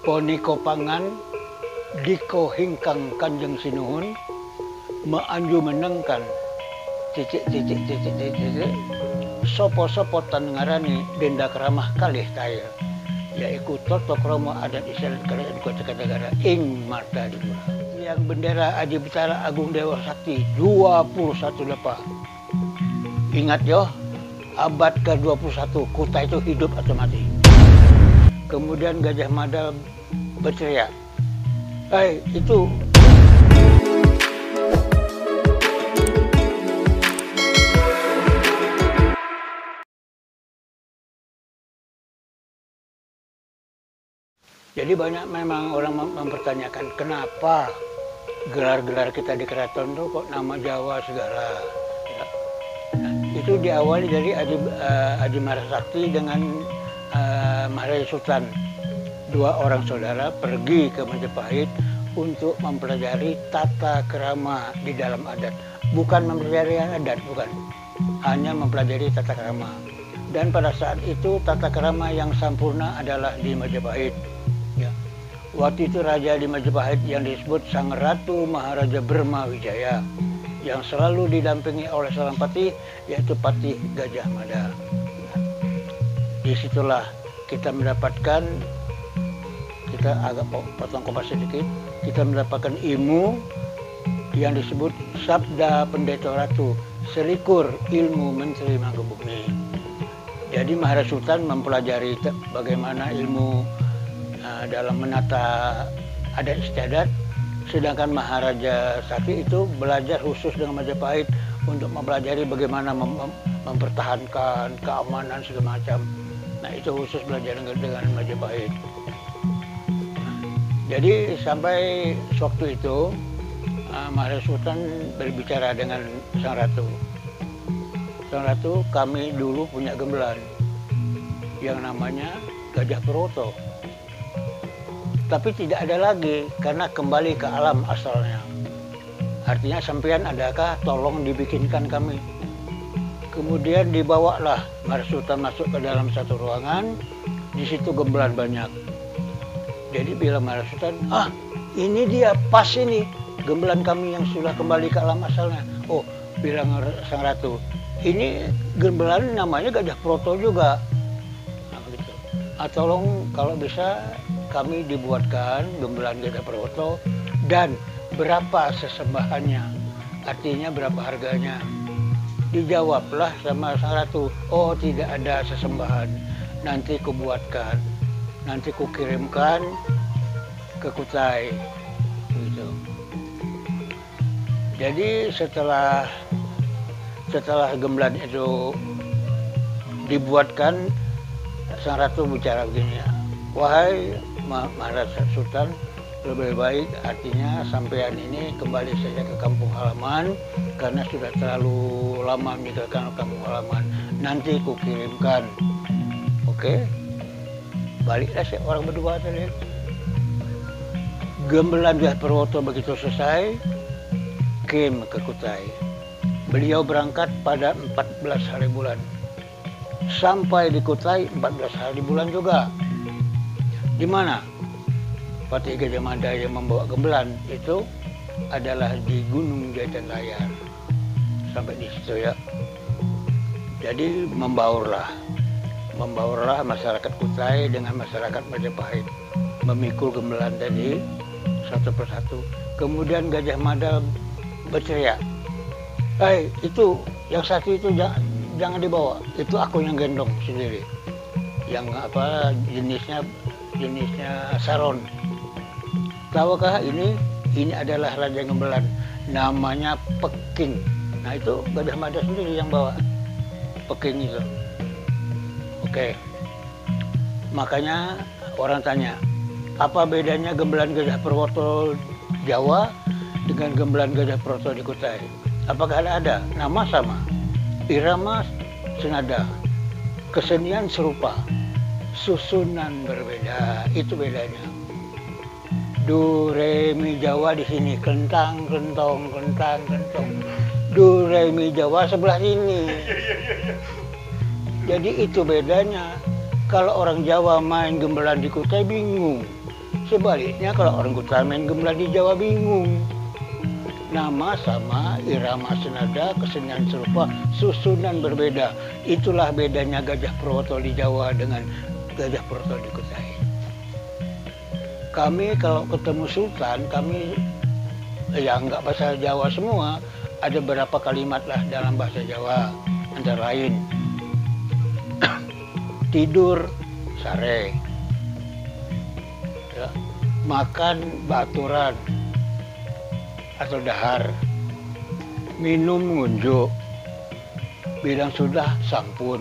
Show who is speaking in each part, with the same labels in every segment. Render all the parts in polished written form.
Speaker 1: Poniko pangan diko hingkang Kanjeng Sinuhun maanju menengkan titik sopo-sopo tan ngarani denda keramah kalih kaya yaitu toto kromo adat Israel kerajaan Kota Negara ing Martadipura yang bendera Adibitara Agung Dewa Sakti 21 lepa. Ingat yo, abad ke-21 Kuta itu hidup atau mati. Kemudian Gajah Mada berteriak, "Hai, itu jadi banyak memang orang mempertanyakan kenapa gelar-gelar kita di keraton tuh kok nama Jawa segala. Ya. Nah, itu diawali dari Adi Marasakti dengan Maharaya Sultan. Dua orang saudara pergi ke Majapahit untuk mempelajari tata kerama di dalam adat. Bukan mempelajari adat, bukan. Hanya mempelajari tata kerama. Dan pada saat itu tata kerama yang sempurna adalah di Majapahit. Ya. Waktu itu raja di Majapahit yang disebut Sang Ratu Maharaja Brahma Wijaya yang selalu didampingi oleh seorang patih yaitu Patih Gajah Mada. Disitulah kita mendapatkan, kita agak potong kopas sedikit, kita mendapatkan ilmu yang disebut Sabda Pendeta Ratu, selikur ilmu Menteri Mangkubumi. Jadi Maharaya Sultan mempelajari bagaimana ilmu dalam menata adat istiadat, sedangkan Maharaja Sakti itu belajar khusus dengan Majapahit untuk mempelajari bagaimana mempertahankan keamanan segala macam. Nah itu khusus belajar dengan Majapahit. Jadi sampai waktu itu Maharaya Sultan berbicara dengan Sang Ratu. Sang Ratu, kami dulu punya gemelan yang namanya Gajah Peroto. Tapi tidak ada lagi karena kembali ke alam asalnya. Artinya sampean adakah tolong dibikinkan kami. Kemudian dibawalah Maharaya Sultan masuk ke dalam satu ruangan, di situ gemelan banyak. Jadi bila Maharaya Sultan, ini dia pas ini gemelan kami yang sudah kembali ke alam asalnya. Oh, bilang Sang Ratu, ini gemelan namanya Gajah Peroto juga. Nah, begitu. Tolong kalau bisa kami dibuatkan gemelan Gajah Peroto dan berapa sesembahannya, artinya berapa harganya. Dijawablah sama Sang Ratu, oh tidak ada sesembahan, nanti kubuatkan, nanti kukirimkan ke Kutai. Gitu. Jadi setelah gemelan itu dibuatkan, Sang Ratu bicara begini, wahai Maharaya Sultan, lebih baik artinya sampean ini kembali saja ke kampung halaman karena sudah terlalu lama meninggalkan kampung halaman. Nanti kukirimkan. Oke? Baliklah orang berdua tadi. Gemelan Gajah Peroto begitu selesai, kirim ke Kutai. Beliau berangkat pada 14 hari bulan. Sampai di Kutai 14 hari bulan juga. Di mana Patih Gajah Mada yang membawa gemelan itu adalah di Gunung Jatinlayar. Sampai di situ ya. Jadi membaurlah masyarakat Kutai dengan masyarakat Majapahit, memikul gemelan tadi satu persatu. Kemudian Gajah Mada berteriak, "Hai, itu yang satu itu jangan dibawa. Itu aku yang gendong sendiri. Yang jenisnya saron. Tahukah ini adalah Raja Gemelan, namanya Peking." Nah itu Gajah Mada sendiri yang bawa Peking itu. Oke. Makanya orang tanya, apa bedanya gemelan Gajah Peroto Jawa dengan gemelan Gajah Peroto di Kutai? Apakah ada? Nama sama, irama senada, kesenian serupa, susunan berbeda. Itu bedanya. Do re mi Jawa di sini, kentang kentong kentang kentong. Do re mi Jawa sebelah sini. Jadi itu bedanya. Kalau orang Jawa main gemelan di Kutai bingung. Sebaliknya kalau orang Kutai main gamelan di Jawa bingung. Nama sama, irama senada, kesenian serupa, susunan berbeda. Itulah bedanya Gajah Purwoto di Jawa dengan Gajah Purwoto di Kutai. Kami kalau ketemu Sultan, kami ya nggak bahasa Jawa semua. Ada beberapa kalimat lah dalam bahasa Jawa, antara lain tidur sare, ya, makan baturan atau dahar, minum ngunjuk, bilang sudah sampun,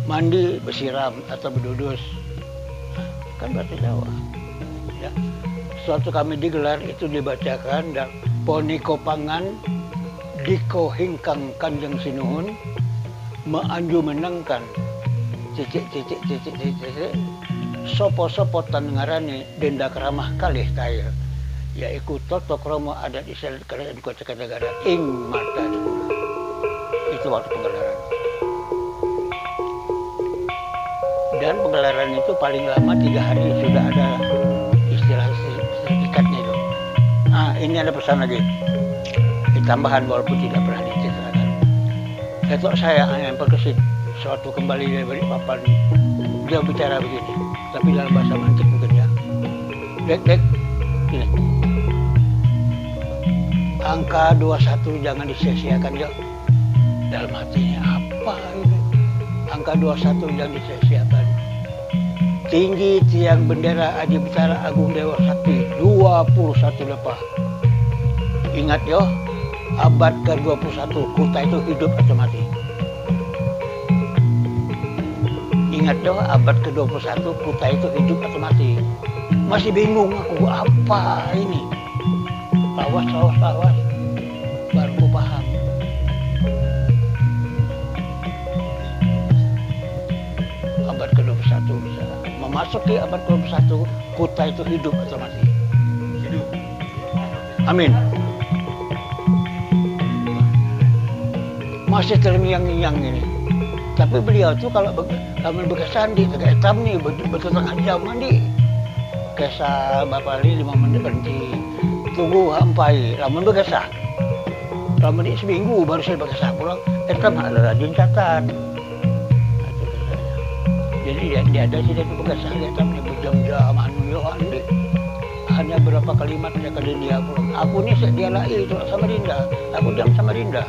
Speaker 1: mandi bersiram atau berdudus, kan bahasa Jawa. Ya. Suatu kami digelar itu dibacakan dan poni kopangan diko hingkang kanjeng sinuhun meanju menengkan cicik sopo-sopo tan ngarani denda keramah kalih kaya yaitu toto kromo adat Israel kerajaan Kota Negara ing mata itu waktu penggelaran. Dan penggelaran itu paling lama 3 hari sudah ada istilah sertifikatnya itu. Nah ini ada pesan lagi tambahan walaupun tidak pernah diceritakan. Itu saya yang perkesit suatu kembali dari Balikpapan, dia bicara begini tapi dalam bahasa mantik mungkin ya. Dek ini angka 21 jangan disia-siakan ya. Dalam hatinya apa ini? Angka 21 jangan disia-siakan. Tinggi tiang bendera Adi Betara Agung Dewa Sakti 21 lepah. Ingat yo, abad ke-21 Kutai itu hidup atau mati. Ingat yo, abad ke-21 Kutai itu hidup atau mati. Masih bingung aku apa ini. Lawas baru aku paham. Abad ke-21 bisa memasuki abad ke-21 Kutai itu hidup atau mati. Hidup. Amin. Masih terngiang-ngiang ini. Tapi beliau tuh kalau berkesan di Tegak Hitam nih bertengah jam mandi. Kesah Bapak Ali 5 menit berhenti. Tunggu sampai lamun berkesah. Lamun ini seminggu baru saya berkesah pulang. Hitam ada rajin catat. Jadi dia ada sih dia berkesah hitam nih berjam-jam anu yo andi. Hanya berapa kalimat saya kali dia pulang. Aku nih dia lagi itu sama Dinda. Aku jam sama Dinda.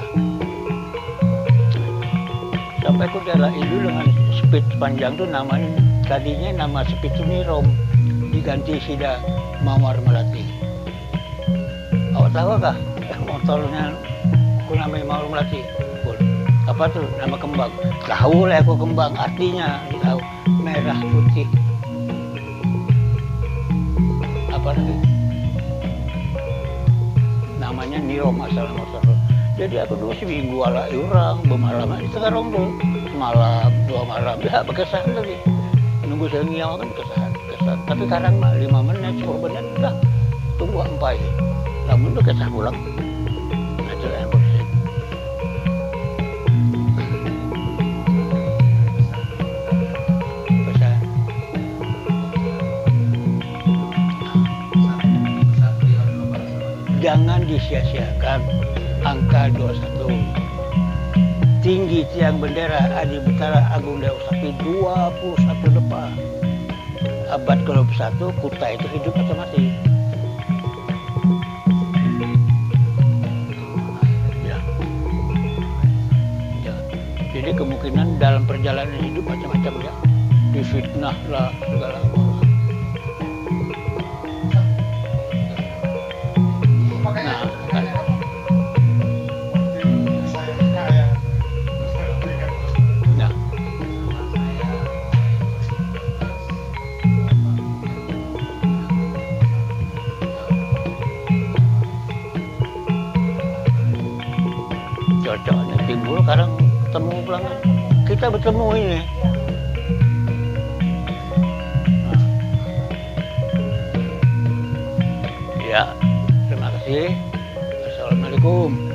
Speaker 1: Sampai aku dia lagi dulu dengan speed panjang tuh namanya tadinya nama speed itu Nirom diganti Sida Mawar Melati. Awak tahu kah motornya aku namanya Mawar Melati? Apa tuh nama kembang? Tahu lah aku kembang artinya tahu merah putih. Apa lagi? Namanya Nirom asal motor. Jadi aku dulu seminggu ala orang bermalam di Tegarong tuh malam 2 malam ya berkesan tadi nunggu saya ngiang kan kesan. Tapi sekarang mah 5 menit 10 menit udah tunggu sampai namun udah kesah pulang itu yang berkesan. Pesan jangan disia-siakan angka 21. Tinggi tiang bendera Adi Betara Agung Dewa Sakti 21 lepah. Abad ke-21 Kutai itu hidup atau mati. Ya. Ya. Jadi kemungkinan dalam perjalanan hidup macam-macam ya. Difitnah lah segala macam. Cocoknya timbul sekarang ketemu pelanggan kita bertemu ini ya terima kasih. Assalamualaikum.